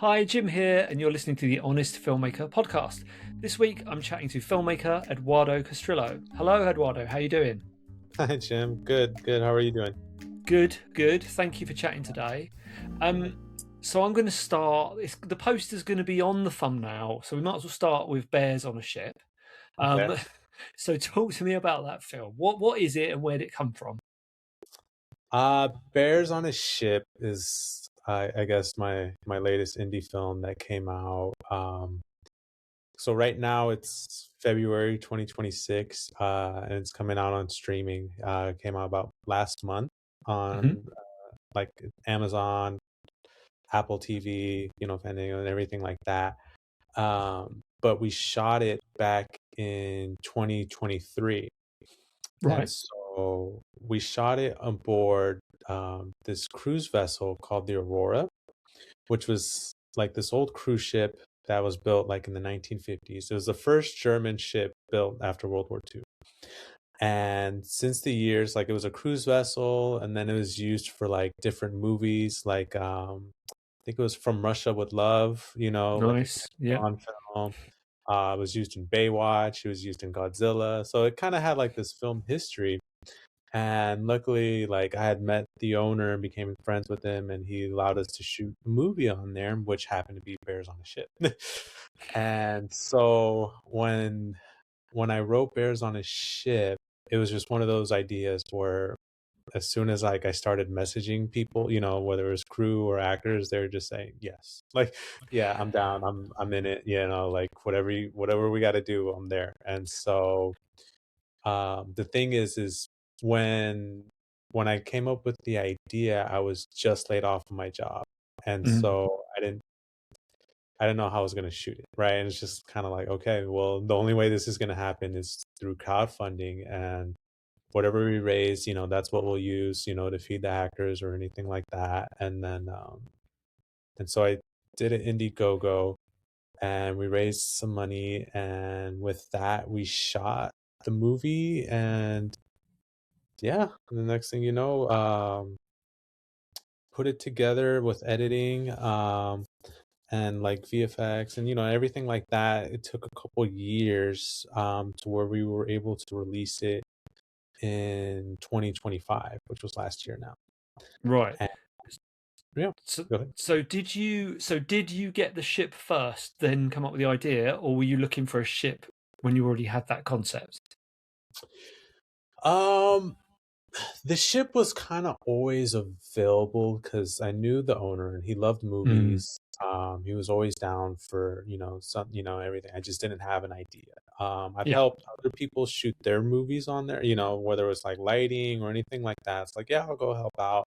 Hi, Jim here, and you're listening to the Honest Filmmaker podcast. This week, I'm chatting to filmmaker Eduardo Castrillo. Hello, Eduardo. How you doing? Hi, Jim. Good, good. How are you doing? Good, good. Thank you for chatting today. So I'm going to start. The poster's going to be on the thumbnail, so we might as well start with bears on a ship. Okay. Um, so talk to me about that film. What is it, and where did it come from? Bears on a Ship is, I guess, my latest indie film that came out. So right now it's February 2026, and it's coming out on streaming. It came out about last month Hmm. on like Amazon, Apple TV, depending on everything like that. But we shot it back in 2023. And Right. so we shot it on board this cruise vessel called the Aurora, which was like this old cruise ship that was built like in the 1950s. It was the first German ship built after World War II. And since the years, like it was a cruise vessel, and then it was used for like different movies, like I think it was From Russia with Love, like a Nice. Yeah. Bond film. It was used in Baywatch. It was used in Godzilla. So it kind of had like this film history. And luckily, like I had met the owner and became friends with him, and he allowed us to shoot a movie on there, which happened to be Bears on a Ship. And so when I wrote Bears on a Ship, it was just one of those ideas where as soon as like I started messaging people, whether it was crew or actors, they're just saying yes. Like, yeah, I'm down. I'm in it, like whatever we got to do, I'm there. And so the thing is when when I came up with the idea, I was just laid off from my job. And Mm. so I didn't know how I was going to shoot it, right? And it's just kind of like, okay, well, the only way this is going to happen is through crowdfunding, and whatever we raise, that's what we'll use, to feed the actors or anything like that. And so I did an Indiegogo, and we raised some money, and with that we shot the movie. And yeah, the next thing you know, put it together with editing, and like VFX and everything like that. It took a couple years to where we were able to release it in 2025, which was last year now. Right. And yeah, So, go ahead. so did you get the ship first, then come up with the idea, or were you looking for a ship when you already had that concept? Um, the ship was kind of always available because I knew the owner and he loved Mm. movies. He was always down for, everything. I just didn't have an idea. I've Yeah. helped other people shoot their movies on there, whether it was like lighting or anything like that. It's like, yeah, I'll go help out.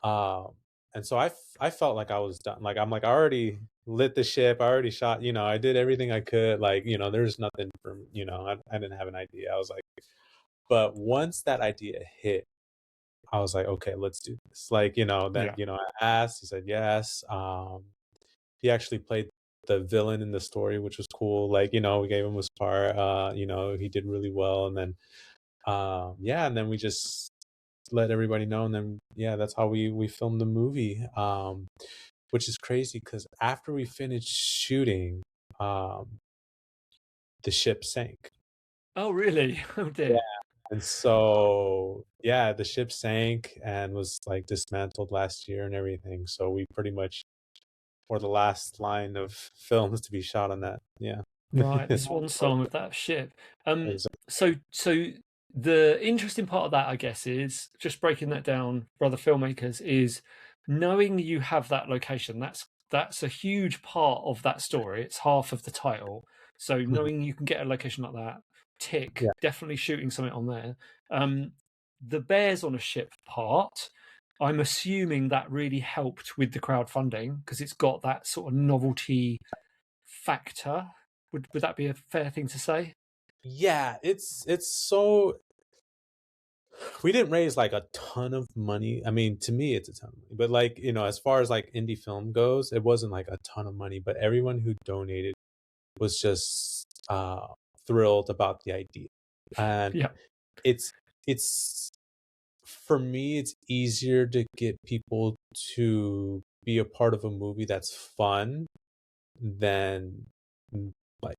Um, and so I felt like I was done. Like, I'm like, I already lit the ship. I already shot, I did everything I could. Like, there's nothing for, I didn't have an idea. I was like, but once that idea hit, I was like, okay, let's do this. Like, then, Yeah. I asked, he said yes. He actually played the villain in the story, which was cool. Like, we gave him his part. He did really well. And then, yeah, and then we just let everybody know. And then, yeah, that's how we filmed the movie. Which is crazy because after we finished shooting, um, the ship sank. Oh, really? Oh Yeah. dear. And so, yeah, the ship sank and was like dismantled last year and everything. So we pretty much were the last line of films to be shot on that. Yeah. Right, the swan song of that ship. Um, Exactly. so the interesting part of that, I guess, is just breaking that down for other filmmakers is knowing you have that location. That's a huge part of that story. It's half of the title. So knowing you can get a location like that, tick, Yeah. definitely shooting something on there. Um, the bears on a ship part, I'm assuming that really helped with the crowdfunding because it's got that sort of novelty factor. Would that be a fair thing to say? Yeah, it's so we didn't raise like a ton of money. I mean, to me it's a ton of money. But like, as far as like indie film goes, it wasn't like a ton of money, but everyone who donated was just thrilled about the idea. And Yeah. it's it's for me, it's easier to get people to be a part of a movie that's fun than like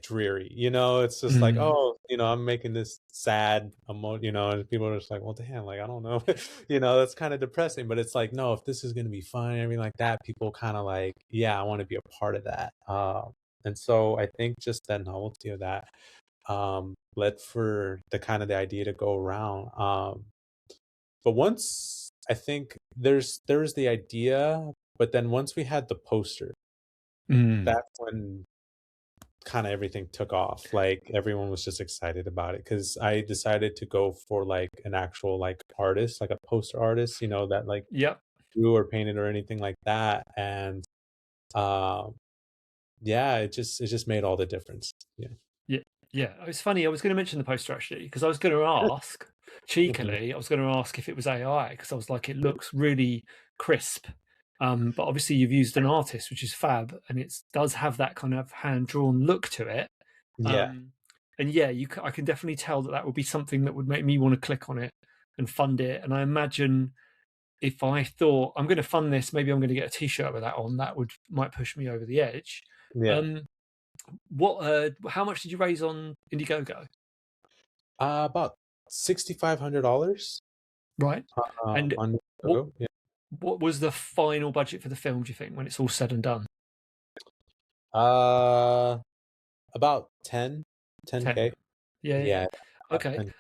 dreary. It's just like, Mm. oh, I'm making this sad and people are just like, well, damn, like I don't know, that's kind of depressing. But it's like, no, if this is gonna be fun and everything like that, people kind of like, yeah, I want to be a part of that. And so I think just the novelty of that led for the idea to go around. But once I think there's the idea, but then once we had the poster, Mm. that's when kind of everything took off. Like everyone was just excited about it because I decided to go for like an actual like artist, like a poster artist, that like Yep. drew or painted or anything like that. And um, yeah, it just made all the difference. Yeah. Yeah, yeah. It's funny. I was going to mention the poster actually because I was going to ask Mhm. cheekily. I was going to ask if it was AI because I was like, it looks really crisp. But obviously, you've used an artist, which is fab, and it does have that kind of hand drawn look to it. Yeah. Um, and yeah, I can definitely tell that that would be something that would make me want to click on it and fund it. And I imagine if I thought I'm going to fund this, maybe I'm going to get a T-shirt with that on. That would might push me over the edge. Yeah. Um, what? How much did you raise on Indiegogo? About $6,500 Right. And on what Indiegogo. Yeah. what was the final budget for the film? Do you think when it's all said and done? Uh, about 10K. 10. Yeah, yeah. Yeah, about Okay. 10.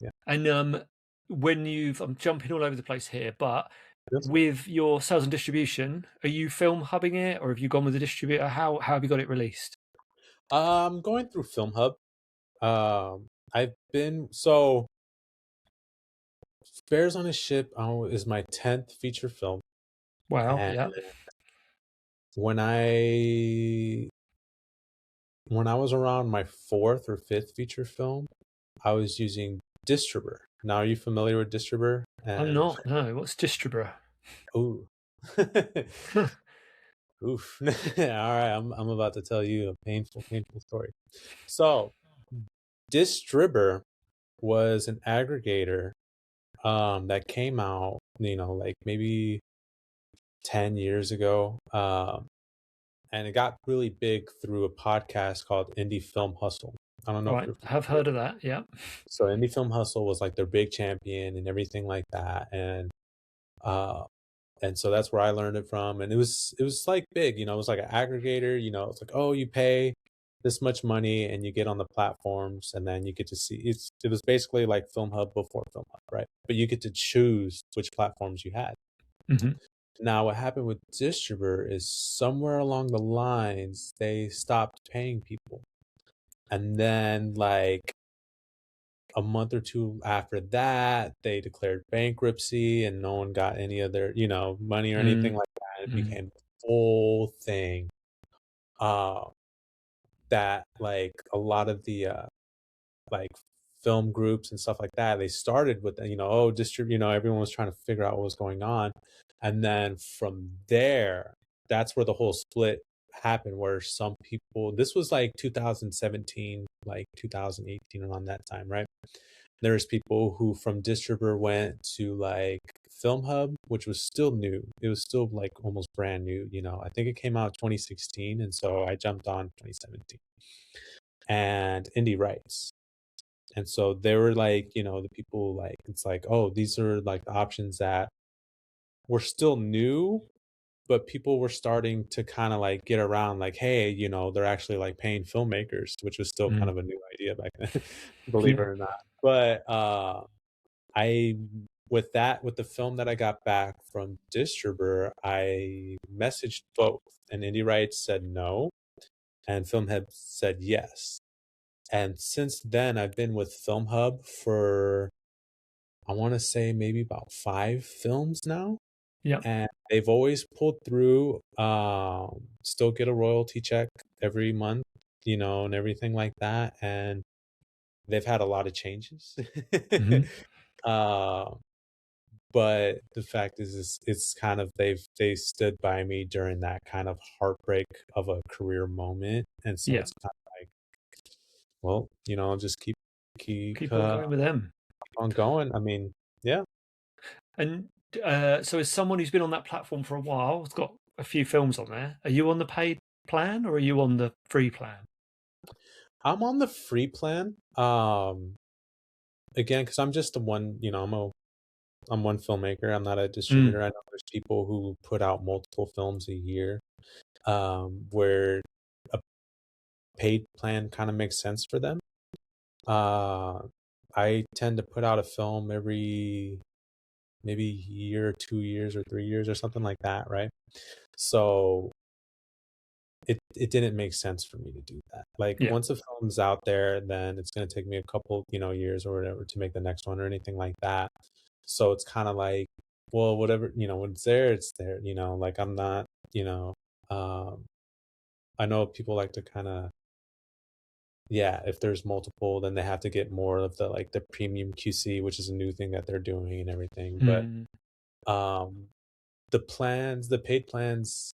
Yeah. And when I'm jumping all over the place here, but That's fine. with your sales and distribution, are you film hubbing it, or have you gone with a distributor? How have you got it released? Going through Film Hub. I've been so Bears on a Ship is my 10th feature film, Wow. and Yeah. when I when I was around my fourth or fifth feature film, I was using Distributor. Now, are you familiar with Distributor? I'm And not. No. What's distributor? ooh, oof. All right, I'm about to tell you a painful, painful story. So, Distributor was an aggregator that came out, like maybe 10 years ago. And it got really big through a podcast called Indie Film Hustle. I don't know if Right. you're Have familiar. heard of that. Yeah. So Indie Film Hustle was like their big champion and everything like that. Uh and so that's where I learned it from. And it was like big, it was like an aggregator, it's like, oh, you pay this much money and you get on the platforms and then you get to see it was basically like Film Hub before Film Hub, right? But you get to choose which platforms you had. Hmm. Now, what happened with Distributor is somewhere along the lines, they stopped paying people. And then, like a month or two after that, they declared bankruptcy and no one got any of their, money or anything Mm. like that. It Mm. became the whole thing. Uh, that like a lot of the like film groups and stuff like that, they started with oh, distribute, everyone was trying to figure out what was going on. And then from there, that's where the whole split happened, where some people, this was like 2017, like 2018 around that time, right? There's people who from distributor went to like Film Hub, which was still new. It was still like almost brand new, I think it came out 2016, and so I jumped on 2017. And Indie Rights. And so they were like, the people like, it's like, oh, these are like the options that were still new, but people were starting to kind of like get around like, hey, they're actually like paying filmmakers, which was still kind Mm. of a new idea back then, believe it or not. But I with the film that I got back from Distributor, I messaged both, and Indie Rights said no, and Film Hub said yes. And since then, I've been with Film Hub for, I want to say, maybe about 5 films now. Yeah. And they've always pulled through, still get a royalty check every month, and everything like that. And they've had a lot of changes. Hmm. uh, but the fact is it's kind of they stood by me during that kind of heartbreak of a career moment. And so Yeah. it's kind of like, well, just keep Keep on going with them. on going. I mean, yeah. And So as someone who's been on that platform for a while, has got a few films on there, are you on the paid plan or are you on the free plan? I'm on the free plan. Again, because I'm just a one, I'm one filmmaker. I'm not a Mm, distributor. I know there's people who put out multiple films a year, where a paid plan kind of makes sense for them. Uh, I tend to put out a film every maybe year, 2 years, or 3 years, or something like that, right? So it didn't make sense for me to do that. Like yeah. once a film's out there, then it's going to take me a couple, years or whatever to make the next one or anything like that. So it's kind of like, well, whatever, when it's there, it's there, like I'm not, um, I know people like to kind of, yeah, if there's multiple, then they have to get more of the like the premium QC, which is a new thing that they're doing and everything. But Mm, um the paid plans,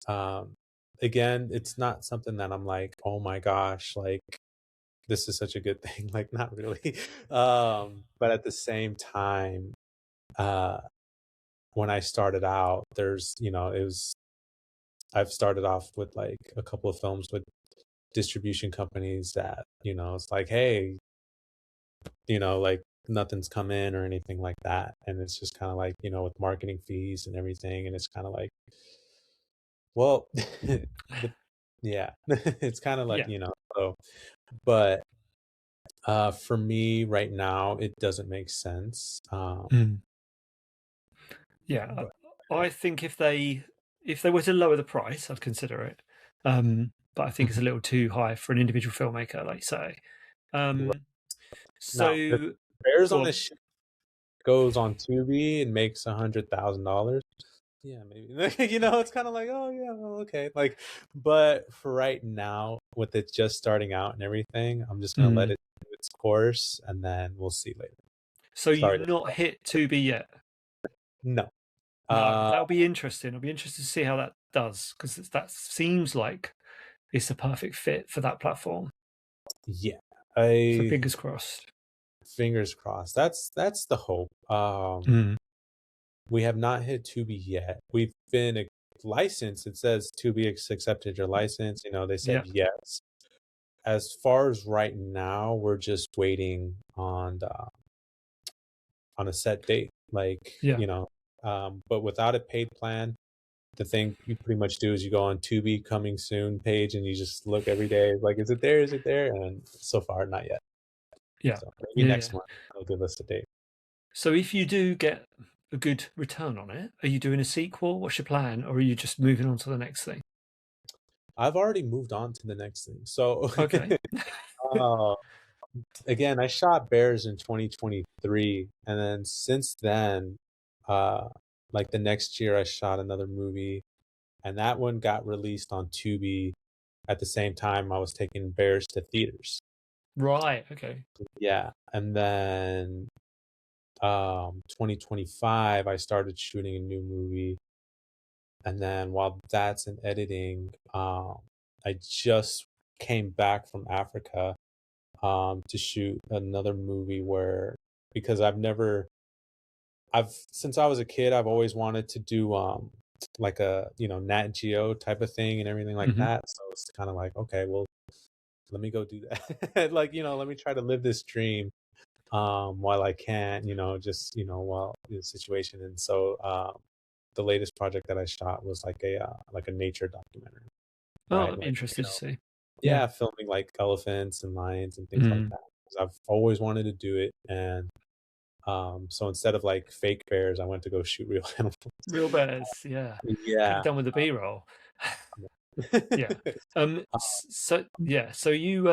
again, it's not something that I'm like, oh my gosh, like this is such a good thing. Like not really. But at the same time, uh when I started out, I've started off with like a couple of films with distribution companies that, it's like, hey, like nothing's come in or anything like that. And it's just kind of like, with marketing fees and everything. And it's kind of like, well, the yeah, it's kind of like, yeah. so, but for me right now, it doesn't make sense. Mm, yeah. But I think if they were to lower the price, I'd consider it. But I think it's a little too high for an individual filmmaker, like you say. right Um, now, if so Bears go on a on. Ship goes on Tubi and makes $100,000, yeah, maybe. It's kind of like, oh yeah, well, okay. Like, but for right now, with it just starting out and everything, I'm just gonna let Mm. it do its course, and then we'll see later. So Sorry. you've not hit Tubi yet? No. No, Uh, that'll be interesting. I'll be interested to see how that does because that seems like it's a perfect fit for that platform. yeah. So I fingers crossed. Fingers crossed. That's the hope. Mm. We have not hit Tubi yet. We've been licensed. It says Tubi accepted your license. They said Yeah, yes. As far as right now, we're just waiting on a set date. Like, yeah, but without a paid plan, the thing you pretty much do is you go on Tubi coming soon page and you just look every day, like, is it there? Is it there? And so far, not yet. yeah, So maybe yeah, next yeah. month they'll give us a date. So if you do get a good return on it, are you doing a sequel? What's your plan, or are you just moving on to the next thing? I've already moved on to the next thing. So, Okay. uh, again, I shot Bears in 2023, and then since then, uh, like the next year, I shot another movie, and that one got released on Tubi at the same time I was taking Bears to theaters. Right. Okay. Yeah, and then 2025, I started shooting a new movie, and then while that's in editing, I just came back from Africa to shoot another movie where because I've since I was a kid, I've always wanted to do like a Nat Geo type of thing and everything like Hmm. that. So it's kind of like, okay, well, let me go do that. Like, let me try to live this dream while I can, just while the situation. And so the latest project that I shot was like a nature documentary, Oh, right? I'd be Like, interested to see. Yeah. yeah, filming like elephants and lions and things like Mm. that. 'Cause I've always wanted to do it, and so instead of like fake bears, I went to go shoot real animals. Real bears. Yeah. Could have Yeah. done with the B-roll. Yeah. Uh, So yeah. So you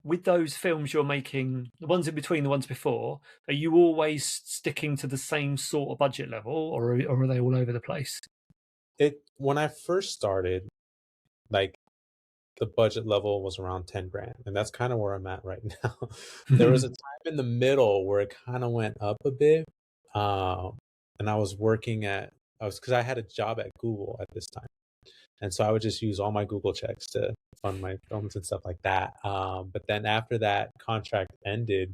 with those films you're making, the ones in between the ones before, are you always sticking to the same sort of budget level, or are they all over the place? it when I first started, like the budget level was around 10 grand, and that's kind of where I'm at right now. There was a time in the middle where it kind of went up a bit, and I was because I had a job at Google at this time, and so I would just use all my Google checks to fund my films and stuff like that. But then after that contract ended,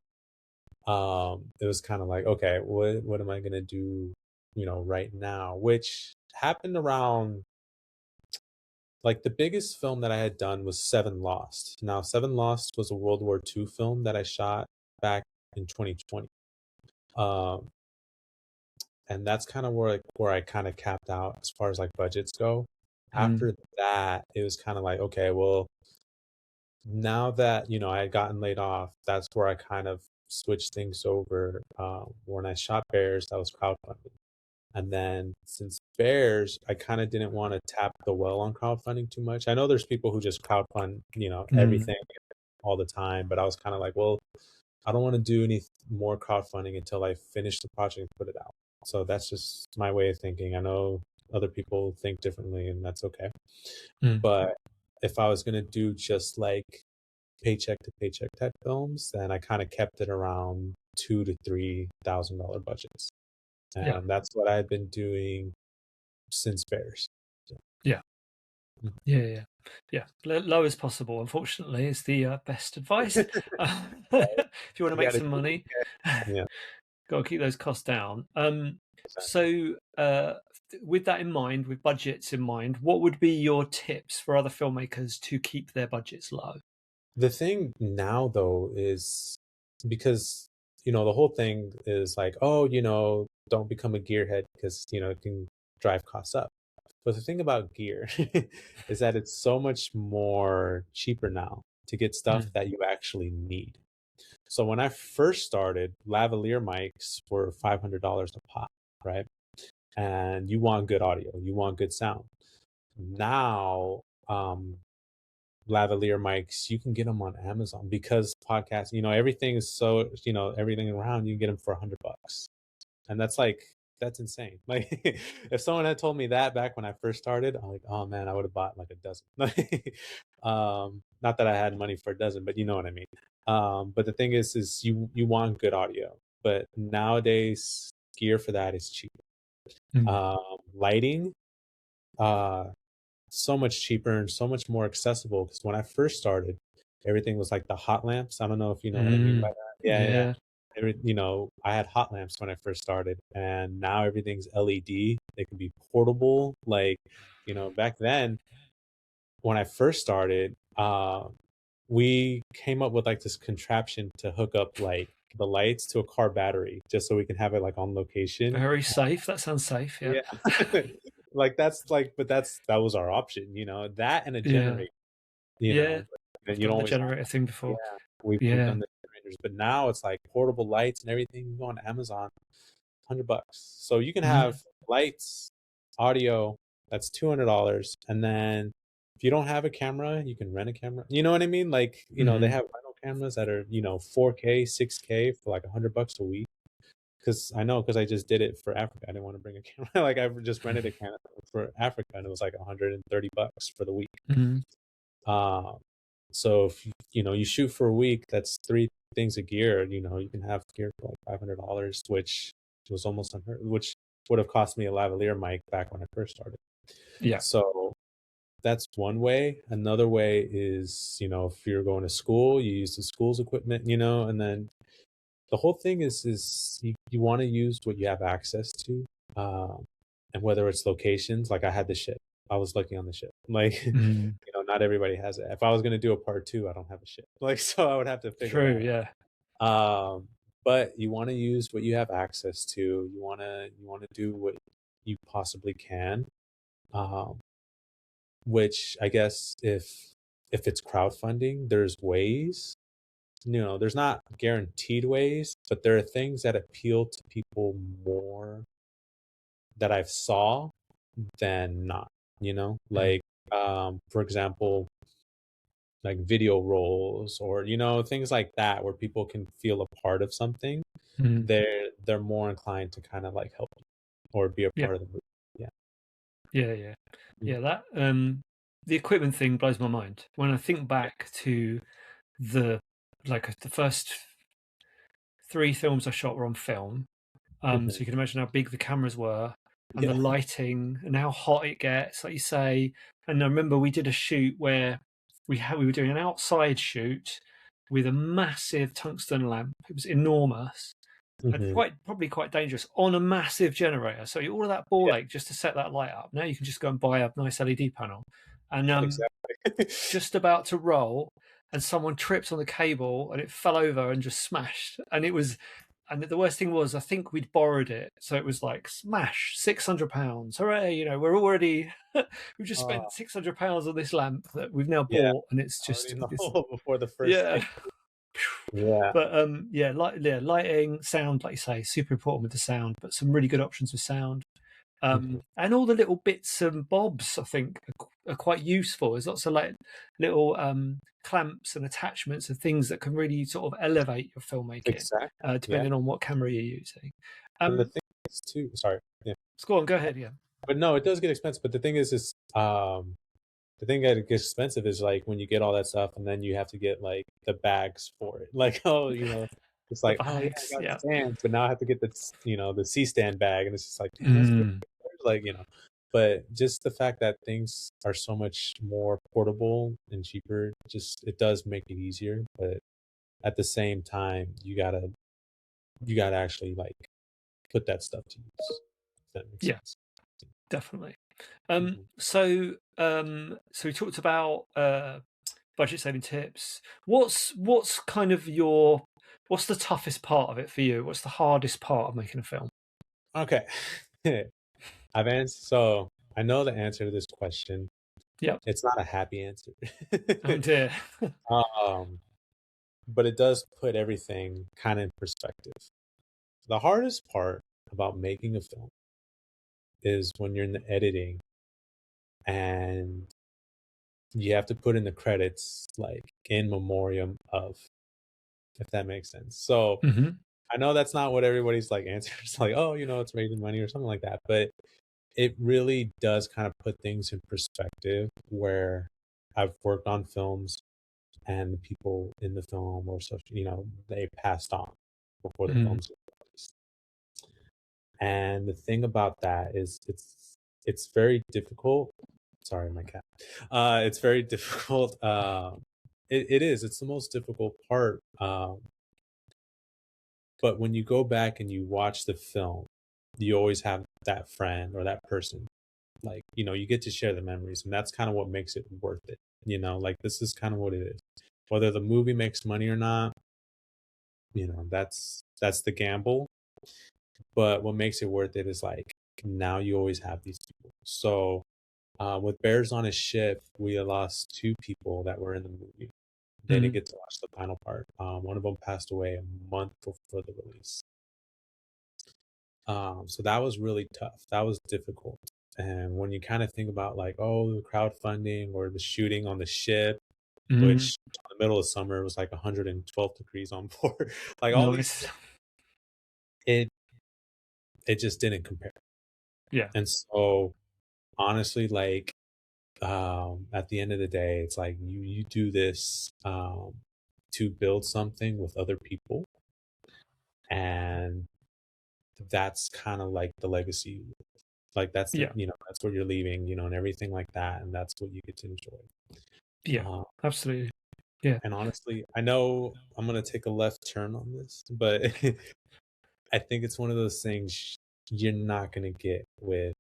it was kind of like, okay, what am I gonna do? right now, which happened around like the biggest film that I had done was Seven Lost. Now, Seven Lost was a World War II film that I shot back in 2020. Um, and that's kind of where I kind of capped out as far as like budgets go. Mm, After that, it was kind of like, okay, well, now that I had gotten laid off, that's where I kind of switched things over. When I shot Bears, that was crowdfunding. And then since Bears, I kind of didn't want to tap the well on crowdfunding too much. I know there's people who just crowdfund, mm, everything all the time, but I was kind of like, well, I don't want to do any more crowdfunding until I finish the project and put it out. So that's just my way of thinking. I know other people think differently, and that's okay. mm. But if I was going to do just like paycheck to paycheck type films, then I kind of kept it around $2,000 to $3,000 budgets. Yeah, And that's what I've been doing since Bears. So, yeah, mhm. yeah. Yeah. Low as possible, unfortunately, is the best advice. If you want to You make gotta some money, yeah, got to keep those costs down. exactly. So, with that in mind, with budgets in mind, what would be your tips for other filmmakers to keep their budgets low? The thing now though is because the whole thing is like, oh, don't become a gearhead because it can drive costs up. But the thing about gear is that it's so much more cheaper now to get stuff Mm, that you actually need. So when I first started, lavalier mics were $500 a pop, right? And you want good audio, you want good sound. Now, lavalier mics, you can get them on Amazon because podcasts, everything is so, everything around, you can get them for $100. And that's insane. Like, if someone had told me that back when I first started, I'm like, oh man, I would have bought like a dozen. Not that I had money for a dozen, but you know what I mean. But the thing is you want good audio, but nowadays gear for that is cheap. mm, Lighting, uh, so much cheaper and so much more accessible. Because when I first started, everything was like the hot lamps. I don't know if you know what I mean by mm. that. Yeah, yeah. Yeah, I had hot lamps when I first started, and now everything's LED. They can be portable. Like, back then when I first started, we came up with like this contraption to hook up like the lights to a car battery just so we can have it like on location. very safe. That sounds safe. Yeah, Yeah. Like that's like but that was our option, that and a yeah, generator, yeah. and I've you don't done the always have generator thing yeah, before. we've Yeah. done the generators, but now it's like portable lights and everything. You go on Amazon, $100. So you can Mm, have lights, audio, that's $200. And then if you don't have a camera, you can rent a camera. You know what I mean? Like, they mm, have rental cameras that are, 4K, 6K for like $100 a week. Because I just did it for Africa. I didn't want to bring a camera. Like I just rented a camera for Africa, and it was like $130 for the week. mm. Um, so if you shoot for a week, that's three things of gear. You can have gear for like $500, which was almost unheard, which would have cost me a lavalier mic back when I first started. Yeah. So that's one way. Another way is, if you're going to school, you use the school's equipment, and then the whole thing is you want to use what you have access to, um, and whether it's locations. Like I had the ship, I was lucky on the ship. Like Mm. not everybody has it. If I was going to do a part two, I don't have a ship. Like so, I would have to figure True. that Yeah. out. But you want to use what you have access to. You want to do what you possibly can. Um, which I guess if it's crowdfunding, there's ways. There's not guaranteed ways, but there are things that appeal to people more that I've saw than not, Mm, like, for example, like video roles or, things like that where people can feel a part of something. mm. They're more inclined to kind of like help you or be a Yeah. part of the movie. Yeah. Yeah. Yeah. Mhm. Yeah. That the equipment thing blows my mind when I think back to the the first three films I shot were on film. So Mhm. you can imagine how big the cameras were and the Yeah. lighting and how hot it gets, like you say. And I remember we did a shoot where we were doing an outside shoot with a massive tungsten lamp. It was enormous. and Mhm. probably quite dangerous on a massive generator. So all of that ball Yeah, ache just to set that light up. Now you can just go and buy a nice LED panel, and exactly. just about to roll, and someone tripped on the cable and it fell over and just smashed. And it was, and the worst thing was, I think we'd borrowed it, so it was like smash, £600, hooray! You know, we're already we've just Uh, spent £600 on this lamp that we've now yeah, bought, and it's I already just know this, before the first yeah. thing. Yeah, But yeah, lighting, sound, like you say, super important with the sound. But some really good options with sound. mhm, And all the little bits and bobs, I think, are quite useful. There's lots of like little clamps and attachments and things that can really sort of elevate your filmmaking, exactly. Yeah, depending on what camera you're using. and the Um, thing is too. Sorry. Yeah, so go on, go ahead. Yeah. but no, it does get expensive. But the thing is the thing that it gets expensive is like when you get all that stuff and then you have to get like the bags for it. Like, oh, it's The like, oh yeah, bags. I got Yeah. stands, but now I have to get the the C stand bag, and it's just like, man, that's pretty. Mm, Like, but just the fact that things are so much more portable and cheaper, just it does make it easier. But at the same time, you gotta actually like put that stuff to use. If that makes yeah, sense. definitely. Mhm. So we talked about budget saving tips. What's kind of your what's the toughest part of it for you? What's the hardest part of making a film? Okay. I've answered. So I know the answer to this question. Yep. It's not a happy answer. Oh dear. um, but it does put everything kind of in perspective. The hardest part about making a film is when you're in the editing and you have to put in the credits like in memoriam of, if that makes sense. So Hmm. I know that's not what everybody's like answers like, oh, it's raising money or something like that, but it really does kind of put things in perspective where I've worked on films and the people in the film or such, they passed on before the Mm. films were released. And the thing about that is it's very difficult. Sorry, my cat. It's very difficult. It is. It's the most difficult part. But when you go back and you watch the film, you always have that friend or that person. Like, you get to share the memories, and that's kind of what makes it worth it. Like this is kind of what it is. Whether the movie makes money or not, that's the gamble. But what makes it worth it is like now you always have these people. So with Bears on his ship, we lost two people that were in the movie. They didn't Mm. get to watch the final part. One of them passed away a month before the release. So that was really tough. That was difficult. And when you kind of think about like, oh, the crowdfunding or the shooting on the ship, Mm. which in the middle of summer it was like 112 degrees on board, like all these, Nice. it it just didn't compare. Yeah. And so honestly, like at the end of the day, it's like you do this to build something with other people, and that's kind of like the legacy. Like that's the Yeah. that's what you're leaving, and everything like that, and that's what you get to enjoy. Yeah. Uh, Absolutely. Yeah. and honestly, I know I'm gonna take a left turn on this, but I think it's one of those things you're not gonna get with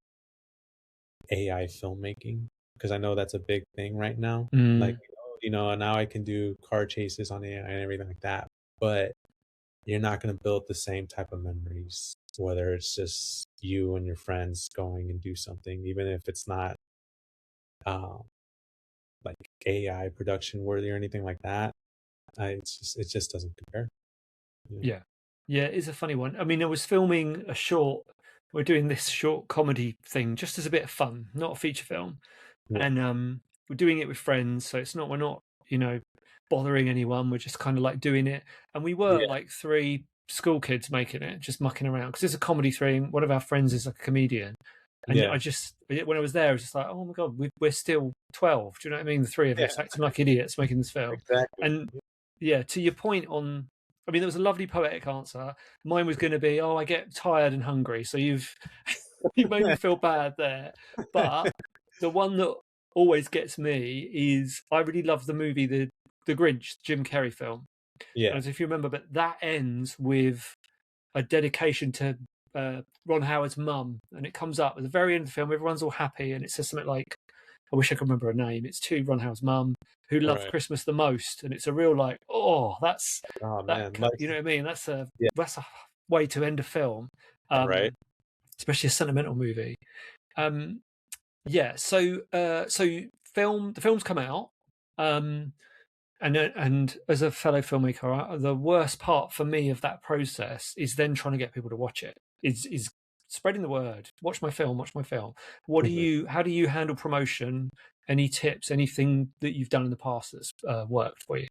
AI filmmaking because I know that's a big thing right now. Like, Mm. now I can do car chases on AI and everything like that, but you're not gonna build the same type of memories, whether it's just you and your friends going and do something, even if it's not um, like AI production worthy or anything like that. It just doesn't compare. Yeah. Yeah. Yeah. It's a funny one. I mean, I was filming a short. We're doing this short comedy thing just as a bit of fun, not a feature film, Yeah. and we're doing it with friends. So it's not we're not you know bothering anyone. We're just kind of like doing it, and we were Yeah. like three school kids making it, just mucking around because it's a comedy thing. One of our friends is like a comedian, and Yeah. when I was there, I was just like, oh my god, we're still 12. Do you know what I mean? The three of Yeah. us acting like idiots making this film, Exactly. and yeah, to your point on. I mean, there was a lovely poetic answer. Mine was going to be, "Oh, I get tired and hungry." So you've you made me feel bad there. But the one that always gets me is I really love the movie the Grinch, Jim Carrey film. I Yeah. don't know if you remember, but that ends with a dedication to Ron Howard's mum, and it comes up at the very end of the film. Everyone's all happy, and it says something like, I wish I could remember her name. It's to Ron Howard's mum, who loved Right. Christmas the most, and it's a real like, oh, that's Oh that. man, like You know what I mean? That's a yeah, way to end a film, right. especially a sentimental movie. Yeah. So the film's come out. And as a fellow filmmaker, the worst part for me of that process is then trying to get people to watch it. Is spreading the word. Watch my film. Watch my film. Mhm. How do you handle promotion? Any tips? Anything that you've done in the past that's worked for you?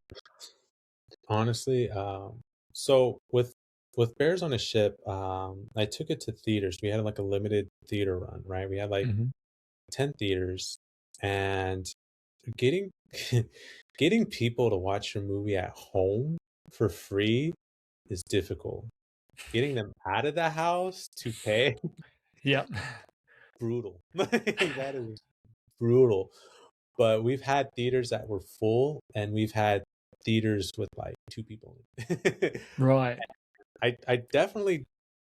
Honestly, so with Bears on a Ship, I took it to theaters. We had like a limited theater run, right? We had like Hmm. 10 theaters, and getting getting people to watch your movie at home for free is difficult. Getting them out of the house to pay, Yeah. brutal. Like, that is brutal. But we've had theaters that were full, and we've had theaters with like 2 people in it. Right. I definitely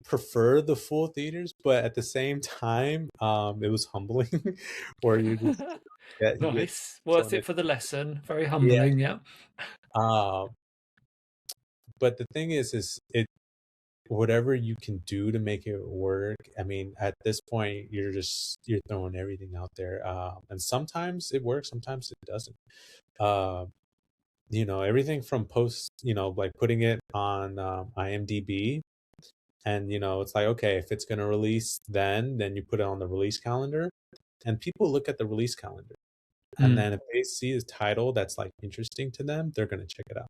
prefer the full theaters, but at the same time, it was humbling where you get Nice. Worth someone it that for the lesson. Very yeah. humbling. Yeah. But the thing is it whatever you can do to make it work. I mean, at this point, you're throwing everything out there, and sometimes it works, sometimes it doesn't. Uh, everything from like putting it on IMDb, and it's like, okay, if it's gonna release, then you put it on the release calendar, and people look at the release calendar, and Mm, then if they see a title that's like interesting to them, they're gonna check it out.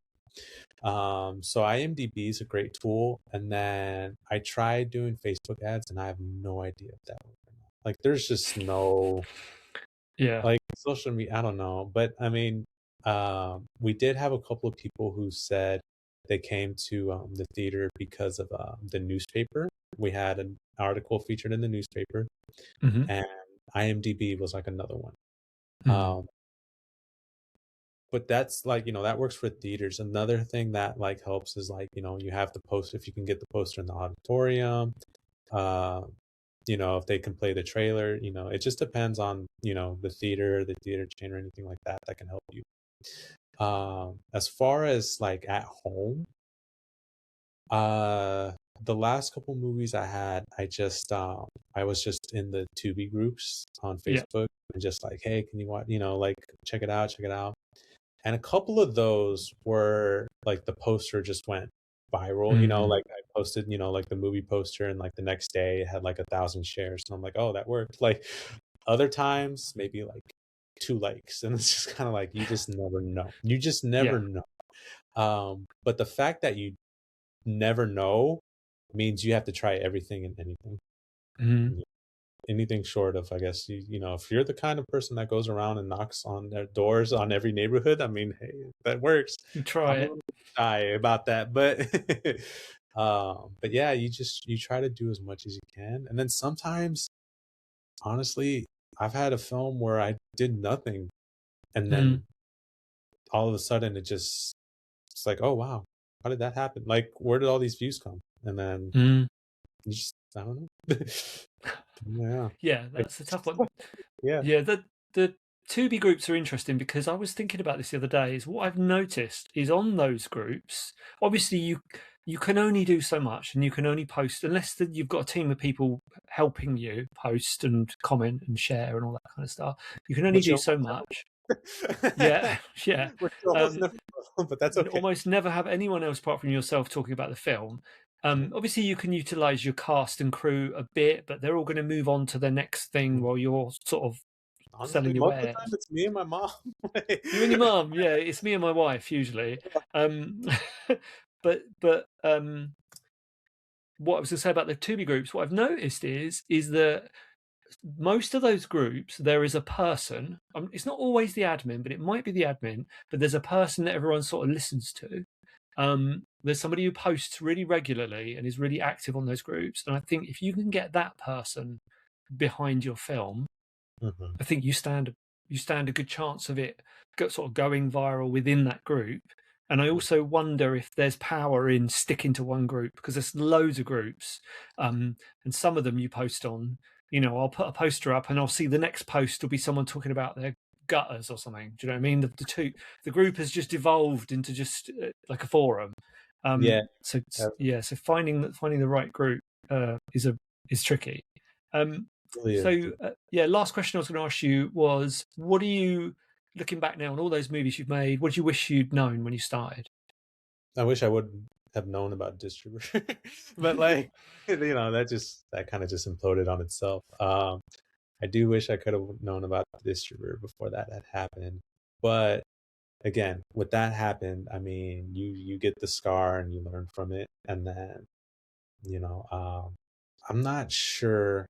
So IMDb is a great tool, and then I tried doing Facebook ads, and I have no idea if that worked or not. Like, there's just no yeah. like social media. I don't know, but I mean, we did have a couple of people who said they came to the theater because of the newspaper. We had an article featured in the newspaper, Hmm. and IMDb was like another one. Mm, Um, But that's like, that works for theaters. Another thing that like helps is like, you have the poster if you can get the poster in the auditorium. Uh, if they can play the trailer, it just depends on, the theater chain or anything like that that can help you. As far as like at home, uh the last couple movies I had, I was just in the Tubi groups on yeah. Facebook and just like, hey, can you watch, like check it out, check it out. And a couple of those were like the poster just went viral, Mm, like I posted, like the movie poster, and like the next day it had like 1,000 shares. And I'm like, oh, that worked. Like other times, maybe like 2 likes. And it's just kind of like, you just never know. You just never yeah. know. But the fact that you never know means you have to try everything and anything. Mm, Anything short of, I guess, if you're the kind of person that goes around and knocks on their doors on every neighborhood, I mean, hey, that works. you try I'm a it. little shy about that, but yeah, you try to do as much as you can, and then sometimes, honestly, I've had a film where I did nothing, and Mm, then all of a sudden it's like, oh wow, how did that happen? Like, where did all these views come? And then mm. you just, I don't know. Yeah, Yeah, that's a it's tough one. yeah. Yeah, the Tubi groups are interesting because I was thinking about this the other day. Is what I've noticed is on those groups, obviously you can only do so much, and you can only post unless you've got a team of people helping you post and comment and share and all that kind of stuff. You can only Which do you so almost much. never Yeah, yeah. which you almost Um, never will, but that's okay. Almost never have anyone else apart from yourself talking about the film. Mhm. Obviously, you can utilize your cast and crew a bit, but they're all going to move on to the next thing Mhm. while you're sort of Honestly, selling your most of the time wares. it's me and my mom. You and your mum, yeah, it's me and my wife usually. Um, but what I was going to say about the Tubi groups, what I've noticed is that most of those groups there is a person. It's not always the admin, but it might be the admin. But there's a person that everyone sort of listens to. There's somebody who posts really regularly and is really active on those groups. And I think if you can get that person behind your film, Mhm. I think you stand a good chance of it sort of going viral within that group. And I also wonder if there's power in sticking to one group, because there's loads of groups, and some of them you post on. I'll put a poster up and I'll see the next post will be someone talking about their gutters or something. Do you know what I mean? The group has just evolved into just like a forum. Yeah, So that finding the right group is tricky. really is. So last question I was going to ask you was, what do you, looking back now on all those movies you've made, what do you wish you'd known when you started? I wish I would have known about distributor, but like, that kind of just imploded on itself. I do wish I could have known about the distributor before that had happened. But again, with that happened, I mean, you get the scar and you learn from it, and then you know, I'm not sure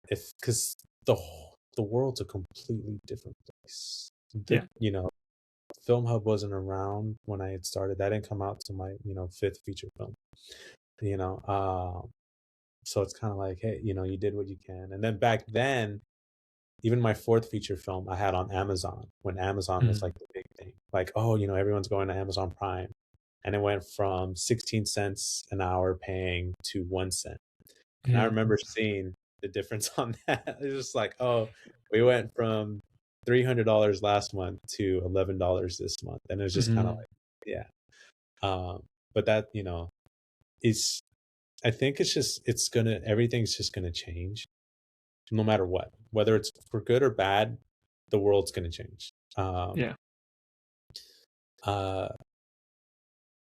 if because the world's a completely different place. Yeah. Film Hub wasn't around when I had started. That didn't come out to my fifth feature film. You know, so it's kind of like, hey, you did what you can, and then back then even my fourth feature film I had on Amazon when Amazon was Mm. like the big thing. Like, oh, everyone's going to Amazon Prime. And it went from 16 cents an hour paying to 1 cent. And I Yeah. remember seeing the difference on that. It was just like, oh, we went from $300 last month to $11 this month. And it was just kind of Mm. like, yeah. But that, is, I think everything's just gonna change no matter what, whether it's for good or bad, the world's going to change. Yeah. Uh,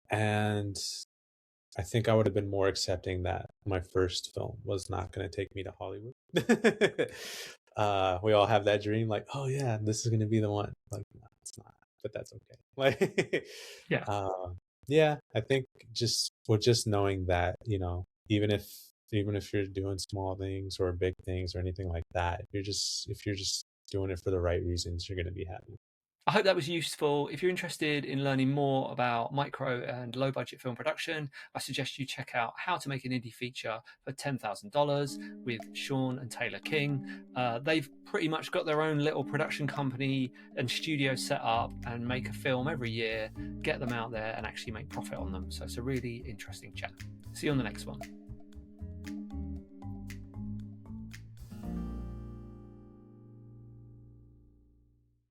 and I think I would have been more accepting that my first film was not going to take me to Hollywood. We all have that dream, like, oh yeah, this is going to be the one. Like, no, it's not, but that's okay. Like, Yeah. yeah, I think just knowing that, even if you're doing small things or big things or anything like that, if you're just doing it for the right reasons, you're going to be happy. I hope that was useful. If you're interested in learning more about micro and low budget film production, I suggest you check out How to Make an Indie Feature for $10,000 with Sean and Taylor King. They've pretty much got their own little production company and studio set up and make a film every year, get them out there and actually make profit on them. So it's a really interesting chat. See you on the next one.